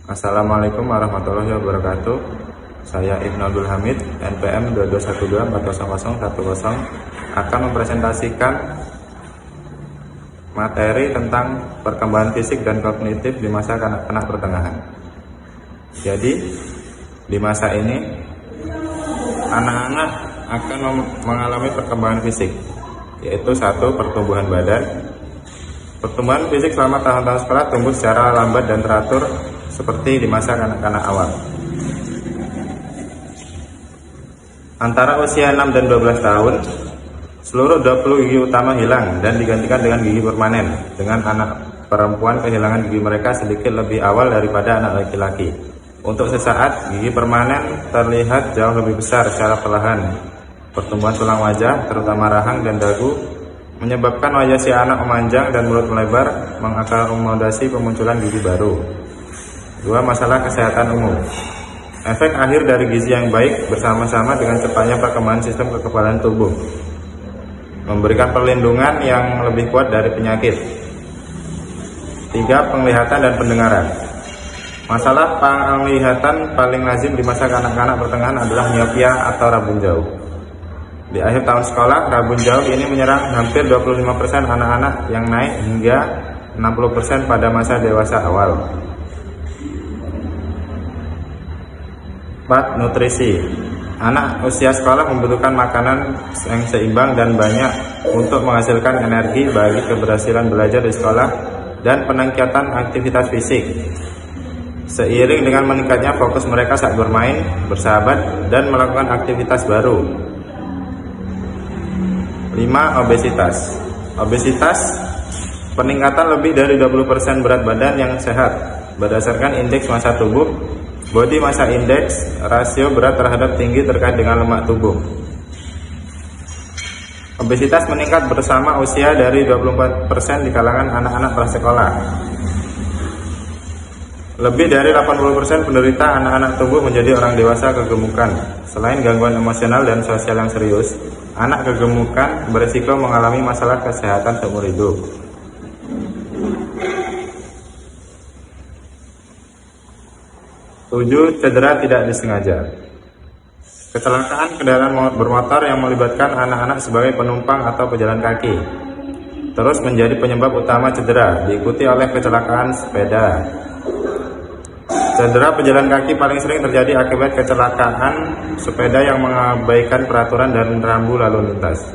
Assalamualaikum warahmatullahi wabarakatuh. Saya Ibnu Abdul Hamid, NPM 2212400010, akan mempresentasikan materi tentang perkembangan fisik dan kognitif di masa kanak-kanak pertengahan. Jadi, di masa ini anak-anak akan mengalami perkembangan fisik, yaitu satu, pertumbuhan badan. Pertumbuhan fisik selama tahun-tahun sekolah tumbuh secara lambat dan teratur seperti di masa kanak-kanak awal. Antara usia 6 dan 12 tahun, seluruh 20 gigi utama hilang dan digantikan dengan gigi permanen, dengan anak perempuan kehilangan gigi mereka sedikit lebih awal daripada anak laki-laki. Untuk sesaat, gigi permanen terlihat jauh lebih besar secara perlahan. Pertumbuhan tulang wajah, terutama rahang dan dagu, menyebabkan wajah si anak memanjang dan mulut melebar, mengakomodasi pemunculan gigi baru. 2. Masalah kesehatan umum. Efek akhir dari gizi yang baik bersama-sama dengan cepatnya perkembangan sistem kekebalan tubuh, memberikan perlindungan yang lebih kuat dari penyakit. 3. Penglihatan dan pendengaran. Masalah penglihatan paling lazim di masa kanak-kanak pertengahan adalah miopia atau rabun jauh. Di akhir tahun sekolah, rabun jauh ini menyerang hampir 25% anak-anak yang naik hingga 60% pada masa dewasa awal. 4. Nutrisi. Anak usia sekolah membutuhkan makanan yang seimbang dan banyak untuk menghasilkan energi bagi keberhasilan belajar di sekolah dan peningkatan aktivitas fisik. Seiring dengan meningkatnya fokus mereka saat bermain, bersahabat, dan melakukan aktivitas baru. 5. Obesitas. Obesitas, peningkatan lebih dari 20% berat badan yang sehat berdasarkan indeks massa tubuh, body massa index, rasio berat terhadap tinggi terkait dengan lemak tubuh. Obesitas meningkat bersama usia dari 24% di kalangan anak-anak prasekolah. Lebih dari 80% penderita anak-anak tumbuh menjadi orang dewasa kegemukan. Selain gangguan emosional dan sosial yang serius, anak kegemukan berisiko mengalami masalah kesehatan seumur hidup. 7. Cedera tidak disengaja. Kecelakaan kendaraan bermotor yang melibatkan anak-anak sebagai penumpang atau pejalan kaki terus menjadi penyebab utama cedera, diikuti oleh kecelakaan sepeda. Cedera pejalan kaki paling sering terjadi akibat kecelakaan sepeda yang mengabaikan peraturan dan rambu lalu lintas.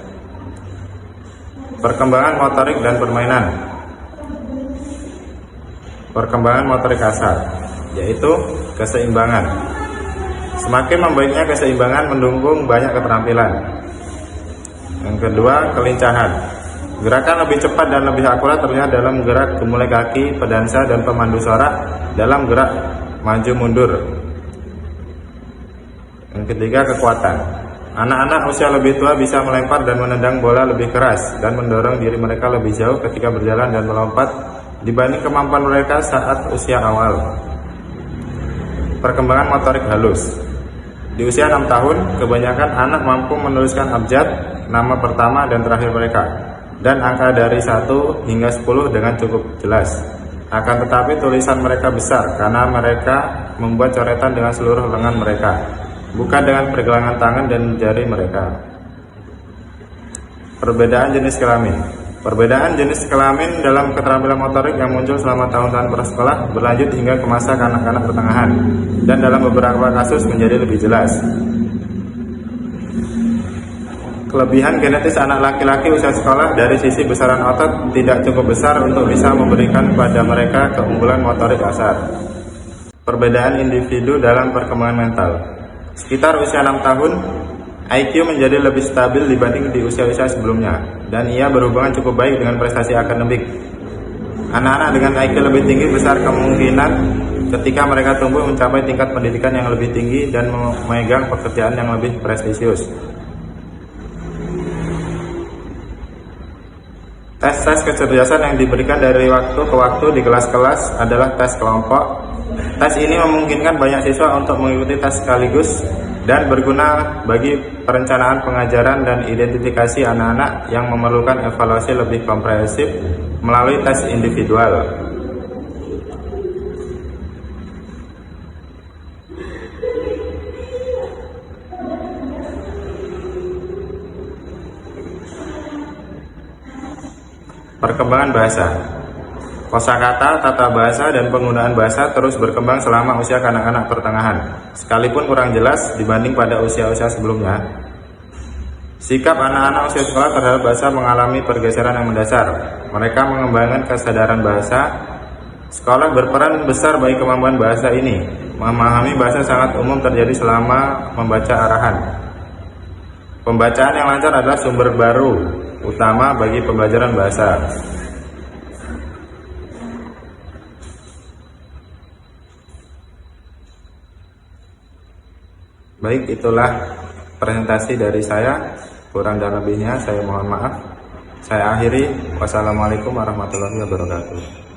Perkembangan motorik dan permainan. Perkembangan motorik kasar, yaitu keseimbangan. Semakin membaiknya keseimbangan mendukung banyak keterampilan. Yang kedua, kelincahan. Gerakan lebih cepat dan lebih akurat terlihat dalam gerak gemulai kaki, pedansa, dan pemandu sorak dalam gerak maju mundur. Yang ketiga, kekuatan. Anak-anak usia lebih tua bisa melempar dan menendang bola lebih keras dan mendorong diri mereka lebih jauh ketika berjalan dan melompat dibanding kemampuan mereka saat usia awal. Perkembangan motorik halus. Di usia 6 tahun, kebanyakan anak mampu menuliskan abjad, nama pertama dan terakhir mereka, dan angka dari 1 hingga 10 dengan cukup jelas. Akan tetapi tulisan mereka besar karena mereka membuat coretan dengan seluruh lengan mereka, bukan dengan pergelangan tangan dan jari mereka. Perbedaan jenis kelamin. Perbedaan jenis kelamin dalam keterampilan motorik yang muncul selama tahun-tahun prasekolah berlanjut hingga ke masa kanak-kanak pertengahan, dan dalam beberapa kasus menjadi lebih jelas. Kelebihan genetis anak laki-laki usia sekolah dari sisi besaran otot tidak cukup besar untuk bisa memberikan pada mereka keunggulan motorik kasar. Perbedaan individu dalam perkembangan mental. Sekitar usia 6 tahun, IQ menjadi lebih stabil dibanding di usia-usia sebelumnya, dan ia berhubungan cukup baik dengan prestasi akademik. Anak-anak dengan IQ lebih tinggi besar kemungkinan ketika mereka tumbuh mencapai tingkat pendidikan yang lebih tinggi dan memegang pekerjaan yang lebih prestisius. Tes-tes kecerdasan yang diberikan dari waktu ke waktu di kelas-kelas adalah tes kelompok. Tes ini memungkinkan banyak siswa untuk mengikuti tes sekaligus dan berguna bagi perencanaan pengajaran dan identifikasi anak-anak yang memerlukan evaluasi lebih komprehensif melalui tes individual. Perkembangan bahasa. Kosakata, tata bahasa, dan penggunaan bahasa terus berkembang selama usia kanak-kanak pertengahan, sekalipun kurang jelas dibanding pada usia-usia sebelumnya. Sikap anak-anak usia sekolah terhadap bahasa mengalami pergeseran yang mendasar. Mereka mengembangkan kesadaran bahasa. Sekolah berperan besar bagi kemampuan bahasa ini. Memahami bahasa sangat umum terjadi selama membaca arahan. Pembacaan yang lancar adalah sumber baru utama bagi pembelajaran bahasa. Baik, itulah presentasi dari saya. Kurang dan lebihnya saya mohon maaf. Saya akhiri. Wassalamualaikum warahmatullahi wabarakatuh.